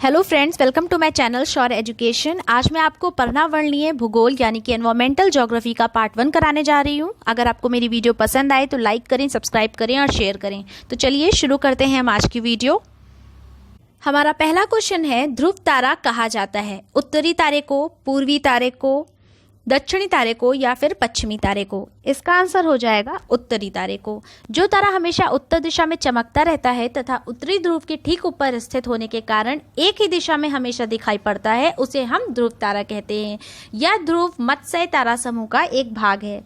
Hello friends, welcome to my channel Sure Education. आज मैं आपको पर्यावरणीय भूगोल यानी कि एनवायरमेंटल ज्योग्राफी का पार्ट 1 कराने जा रही हूँ। अगर आपको मेरी वीडियो पसंद आए तो लाइक करें, सब्सक्राइब करें और शेयर करें। तो चलिए शुरू करते हैं हम आज की वीडियो। हमारा पहला क्वेश्चन है, ध्रुव तारा कहा जाता है उत्तरी तारे को, पूर्वी तारे को, दक्षिणी तारे को या फिर पश्चिमी तारे को। इसका आंसर हो जाएगा उत्तरी तारे को। जो तारा हमेशा उत्तर दिशा में चमकता रहता है तथा उत्तरी ध्रुव के ठीक ऊपर स्थित होने के कारण एक ही दिशा में हमेशा दिखाई पड़ता है, उसे हम ध्रुव तारा कहते हैं। यह ध्रुव मत्स्य तारा समूह का एक भाग है।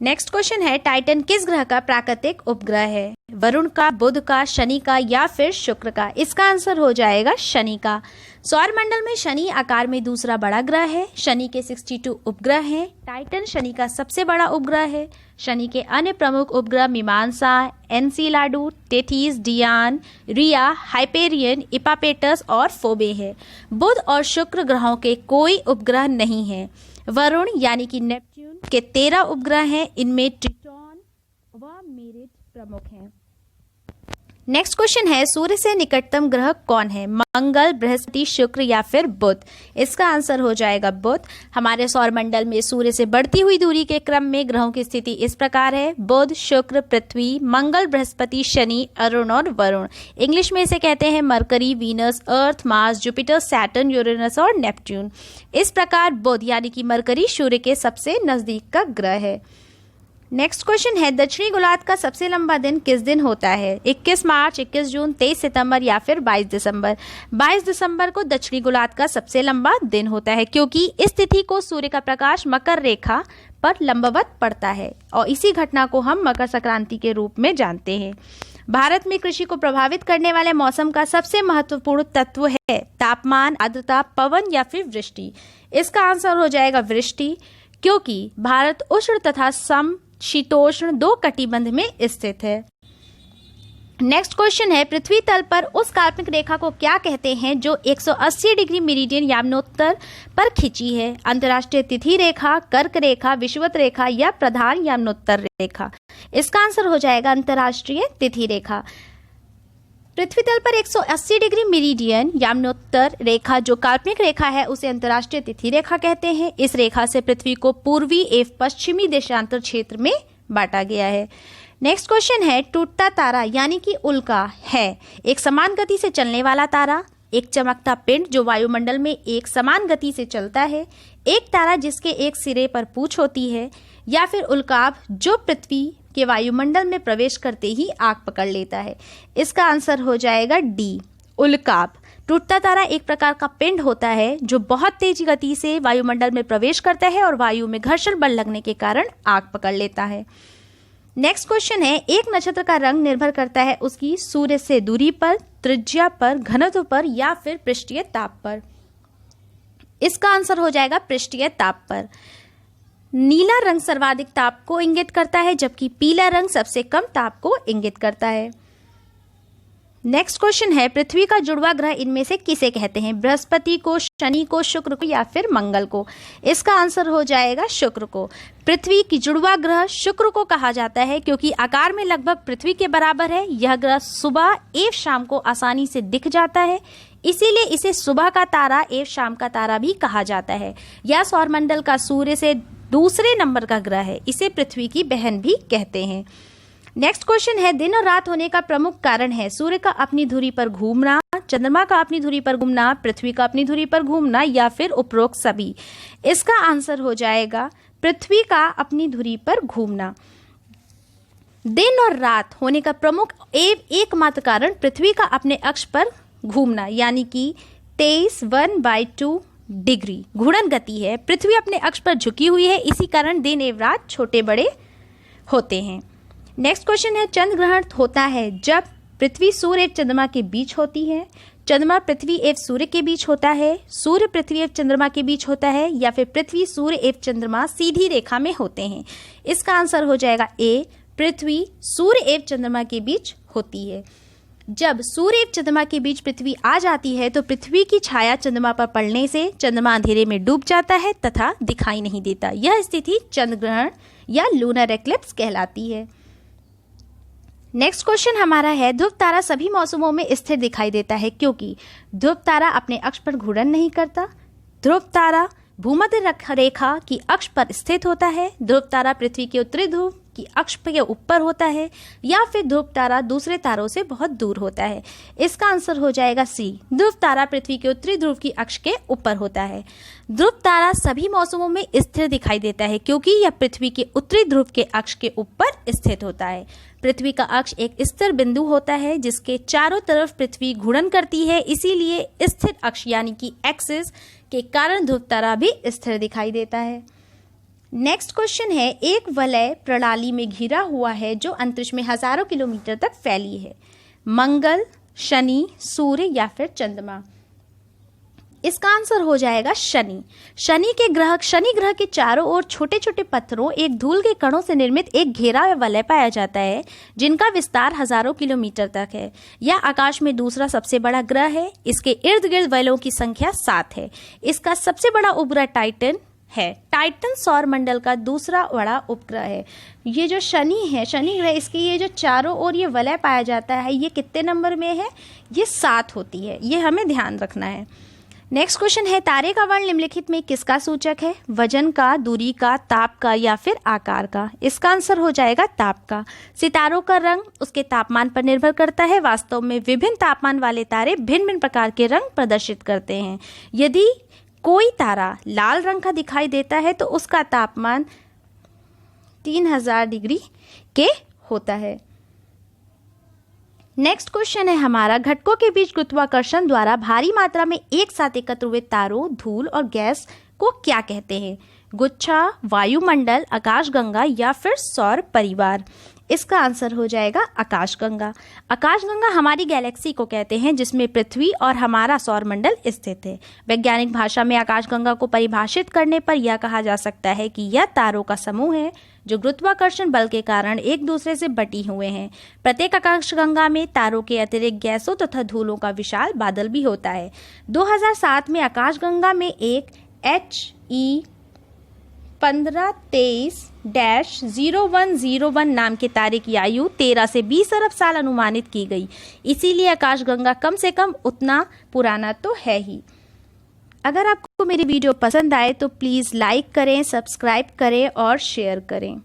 नेक्स्ट क्वेश्चन है, टाइटन किस ग्रह का प्राकृतिक उपग्रह है? वरुण का, बुध का, शनि का या फिर शुक्र का? इसका आंसर हो जाएगा शनि का। सौर मंडल में शनि आकार में दूसरा बड़ा ग्रह है। शनि के 62 उपग्रह हैं। टाइटन शनि का सबसे बड़ा उपग्रह है। शनि के अन्य प्रमुख उपग्रह मीमांसा, एनसीलाडू, टेथिस, डियान, रिया, हाइपेरियन, इपापेटस और फोबे है। बुध और शुक्र ग्रहों के कोई उपग्रह नहीं है। वरुण यानी कि नेपच्यून के 13 उपग्रह हैं। इनमें ट्रिटॉन व मेरिट प्रमुख हैं। नेक्स्ट क्वेश्चन है, सूर्य से निकटतम ग्रह कौन है? मंगल, बृहस्पति, शुक्र या फिर बुध? इसका आंसर हो जाएगा बुध। हमारे सौर मंडल में सूर्य से बढ़ती हुई दूरी के क्रम में ग्रहों की स्थिति इस प्रकार है: बुध, शुक्र, पृथ्वी, मंगल, बृहस्पति, शनि, अरुण और वरुण। इंग्लिश में इसे कहते हैं मरकरी, वीनस, अर्थ, मार्स, जुपिटर, सैटर्न, यूरेनस और नेपच्यून। इस प्रकार बुध यानी कि मरकरी सूर्य के सबसे नजदीक का ग्रह है। नेक्स्ट क्वेश्चन है, दक्षिणी गोलार्ध का सबसे लंबा दिन किस दिन होता है? 21 मार्च, 21 जून, 23 सितंबर या फिर 22 दिसंबर? 22 दिसंबर को दक्षिणी गोलार्ध का सबसे लंबा दिन होता है, क्योंकि इस तिथि को सूर्य का प्रकाश मकर रेखा पर लंबवत पड़ता है और इसी घटना को हम मकर संक्रांति के रूप में जानते हैं। भारत में कृषि को प्रभावित करने वाले मौसम का सबसे महत्वपूर्ण तत्व है तापमान, आर्द्रता, पवन या फिर वृष्टि। इसका आंसर हो जाएगा वृष्टि, क्योंकि भारत उष्ण तथा सम शीतोष्ण 2 कटिबंध में स्थित है। नेक्स्ट क्वेश्चन है, पृथ्वी तल पर उस काल्पनिक रेखा को क्या कहते हैं जो 180 डिग्री मेरिडियन यामनोत्तर पर खिंची है? अंतर्राष्ट्रीय तिथि रेखा, कर्क रेखा, विषुवत रेखा या प्रधान यामनोत्तर रेखा? इसका आंसर हो जाएगा अंतर्राष्ट्रीय तिथि रेखा। पृथ्वी तल पर 180 डिग्री मेरिडियन यामनोत्तर रेखा जो काल्पनिक रेखा है उसे अंतर्राष्ट्रीय तिथि रेखा कहते हैं। इस रेखा से पृथ्वी को पूर्वी एवं पश्चिमी देशांतर क्षेत्र में बांटा गया है। नेक्स्ट क्वेश्चन है, टूटता तारा यानी कि उल्का है एक समान गति से चलने वाला तारा, एक चमकता पिंड जो वायुमंडल में एक समान गति से चलता है, एक तारा जिसके एक सिरे पर पूंछ होती है, या फिर उल्काब जो पृथ्वी के वायुमंडल में प्रवेश करते ही आग पकड़ लेता है? इसका आंसर हो जाएगा डी, उल्काब। टूटता तारा एक प्रकार का पिंड होता है जो बहुत तेज गति से वायुमंडल में प्रवेश करता है और वायु में घर्षण बल लगने के कारण आग पकड़ लेता है। नेक्स्ट क्वेश्चन है, एक नक्षत्र का रंग निर्भर करता है उसकी सूर्य से दूरी पर, त्रिज्या पर, घनत्व पर या फिर पृष्ठीय ताप पर? इसका आंसर हो जाएगा पृष्ठीय ताप पर। नीला रंग सर्वाधिक ताप को इंगित करता है, जबकि पीला रंग सबसे कम ताप को इंगित करता है। नेक्स्ट क्वेश्चन है, पृथ्वी का जुड़वा ग्रह इनमें से किसे कहते हैं? बृहस्पति को, शनि को, शुक्र को या फिर मंगल को? इसका आंसर हो जाएगा शुक्र को। पृथ्वी की जुड़वा ग्रह शुक्र को कहा जाता है क्योंकि आकार में लगभग पृथ्वी के बराबर है। यह ग्रह सुबह एवं शाम को आसानी से दिख जाता है, इसीलिए इसे सुबह का तारा एवं शाम का तारा भी कहा जाता है। यह सौरमंडल का सूर्य से दूसरे नंबर का ग्रह है। इसे पृथ्वी की बहन भी कहते हैं। नेक्स्ट क्वेश्चन है, दिन और रात होने का प्रमुख कारण है? सूर्य का अपनी धुरी पर घूमना, चंद्रमा का अपनी धुरी पर घूमना, पृथ्वी का अपनी धुरी पर घूमना या फिर उपरोक्त सभी? इसका आंसर हो जाएगा पृथ्वी का अपनी धुरी पर घूमना। दिन और रात होने का प्रमुख एकमात्र कारण पृथ्वी का अपने अक्ष पर घूमना यानी कि 23 डिग्री घूर्णन गति है। पृथ्वी अपने अक्ष पर झुकी हुई है, इसी कारण दिन एवं रात छोटे बड़े होते हैं। नेक्स्ट क्वेश्चन है, चंद्र ग्रहण होता है जब पृथ्वी सूर्य एवं चंद्रमा के बीच होती है, चंद्रमा पृथ्वी एवं सूर्य के बीच होता है, सूर्य पृथ्वी एवं चंद्रमा के बीच होता है या फिर पृथ्वी सूर्य एवं चंद्रमा सीधी रेखा में होते हैं? इसका आंसर हो जाएगा ए, पृथ्वी सूर्य एवं चंद्रमा के बीच होती है। जब सूर्य एवं चंद्रमा के बीच पृथ्वी आ जाती है तो पृथ्वी की छाया चंद्रमा पर पड़ने से चंद्रमा अंधेरे में डूब जाता है तथा दिखाई नहीं देता। यह स्थिति चंद्र ग्रहण या लूनर एक्लिप्स कहलाती है। नेक्स्ट क्वेश्चन हमारा है, ध्रुव तारा सभी मौसमों में स्थिर दिखाई देता है क्योंकि ध्रुव तारा अपने अक्ष पर घूर्णन नहीं करता, ध्रुव तारा भूमध्य रेखा की अक्ष पर स्थित होता है, ध्रुव तारा पृथ्वी के उत्तरी ध्रुव की अक्ष के ऊपर होता है, या फिर ध्रुव तारा दूसरे तारों से बहुत दूर होता है। इसका आंसर हो जाएगा सी, ध्रुव तारा पृथ्वी के उत्तरी ध्रुव की अक्ष के ऊपर होता है। ध्रुव तारा सभी मौसमों में स्थिर दिखाई देता है क्योंकि यह पृथ्वी के उत्तरी ध्रुव के अक्ष के ऊपर स्थित होता है। पृथ्वी का अक्ष एक स्थिर बिंदु होता है जिसके चारों तरफ पृथ्वी घूर्णन करती है, इसीलिए स्थिर अक्ष यानी कि एक्सिस के कारण ध्रुव तारा भी स्थिर दिखाई देता है। नेक्स्ट क्वेश्चन है, एक वलय प्रणाली में घिरा हुआ है जो अंतरिक्ष में हजारों किलोमीटर तक फैली है, मंगल, शनि, सूर्य या फिर चंद्रमा। इसका आंसर हो जाएगा शनि। शनि ग्रह के चारों ओर छोटे छोटे पत्थरों, एक धूल के कणों से निर्मित एक घेरा वलय पाया जाता है जिनका विस्तार हजारों किलोमीटर तक है। यह आकाश में दूसरा सबसे बड़ा ग्रह है। इसके इर्द गिर्द वलयों की संख्या 7 है। इसका सबसे बड़ा उपग्रह टाइटन है। टाइटन सौर मंडल का दूसरा बड़ा उपग्रह है। ये जो शनि है, शनि ग्रह, इसके ये जो चारों ओर ये वलय पाया जाता है, ये कितने नंबर में है? ये 7 होती है। ये हमें ध्यान रखना है। नेक्स्ट क्वेश्चन है, तारे का वर्ण निम्नलिखित में किसका सूचक है? वजन का, दूरी का, ताप का या फिर आकार का? इसका आंसर हो जाएगा ताप का। सितारों का रंग उसके तापमान पर निर्भर करता है। वास्तव में विभिन्न तापमान वाले तारे भिन्न भिन्न प्रकार के रंग प्रदर्शित करते हैं। यदि कोई तारा लाल रंग का दिखाई देता है तो उसका तापमान 3000 डिग्री के होता है। नेक्स्ट क्वेश्चन है हमारा, घटकों के बीच गुरुत्वाकर्षण द्वारा भारी मात्रा में एक साथ एकत्र हुए तारों, धूल और गैस को क्या कहते हैं? गुच्छा, वायुमंडल, आकाशगंगा या फिर सौर परिवार? इसका आंसर हो जाएगा आकाशगंगा। आकाशगंगा हमारी गैलेक्सी को कहते हैं जिसमें पृथ्वी और हमारा सौरमंडल स्थित है। वैज्ञानिक भाषा में आकाशगंगा को परिभाषित करने पर यह कहा जा सकता है कि यह तारों का समूह है जो गुरुत्वाकर्षण बल के कारण एक दूसरे से बटी हुए हैं। प्रत्येक आकाशगंगा में तारों के अतिरिक्त गैसों तथा धूलों का विशाल बादल भी होता है। 2007 में आकाशगंगा में एक HE 1523-0101 नाम के तारे की आयु 13 से 20 अरब साल अनुमानित की गई। इसीलिए आकाशगंगा कम से कम उतना पुराना तो है ही। अगर आपको मेरी वीडियो पसंद आए तो प्लीज़ लाइक करें, सब्सक्राइब करें और शेयर करें।